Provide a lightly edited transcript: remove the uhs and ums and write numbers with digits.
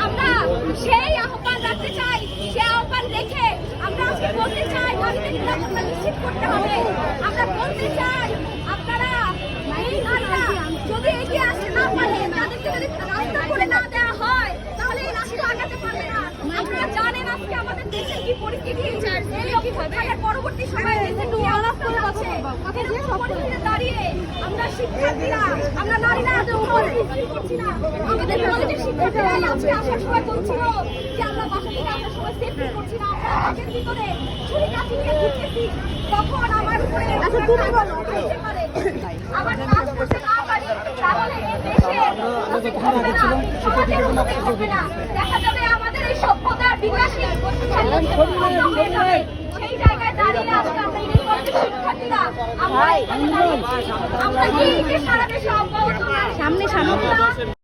আমরা সেই আহ্বান রাখতে চাই, সে আহ্বান রেখে আমরা আজকে বলতে চাই নারীদের নিরাপত্তা নিশ্চিত করতে হবে। আমরা বলতে চাই আপনারা এই নারীরা যদি এগিয়ে আসতে না পারে, তাদেরকে যদি রাস্তা করে না দেওয়া হয়, তাহলে এই রাষ্ট্র আগাতে পারবে না। আপনারা জানেন আজকে আমাদের দেশের কি পরিস্থিতি, পরবর্তী সময়ে দেশে কি অবস্থা আছে। পরিস্থিতিতে দাঁড়িয়ে আমরা শিক্ষার্থীরা, আমরা নারীরা করছি না। আমাদের কলেজের শিক্ষার্থীরা আজকে আসার সময় বলছিল যে আমরা বাসা থেকে আসার সময় সেফটি করছি না, আমরা বাসের ভিতরে ছুরি কাঠি নিয়ে ঘুরতেছি। তখন আমার উপরে আমার কাজ করতে না পারি, তাহলে এই দেশে সমাজের উন্নতি হবে না। দেখা যাবে আমাদের এই সভ্যতার বিকাশে সেই জায়গায় দাঁড়িয়ে আজকে আমরা শিক্ষার্থীরা আমরা কি সারা দেশে অব্যাহত সামনে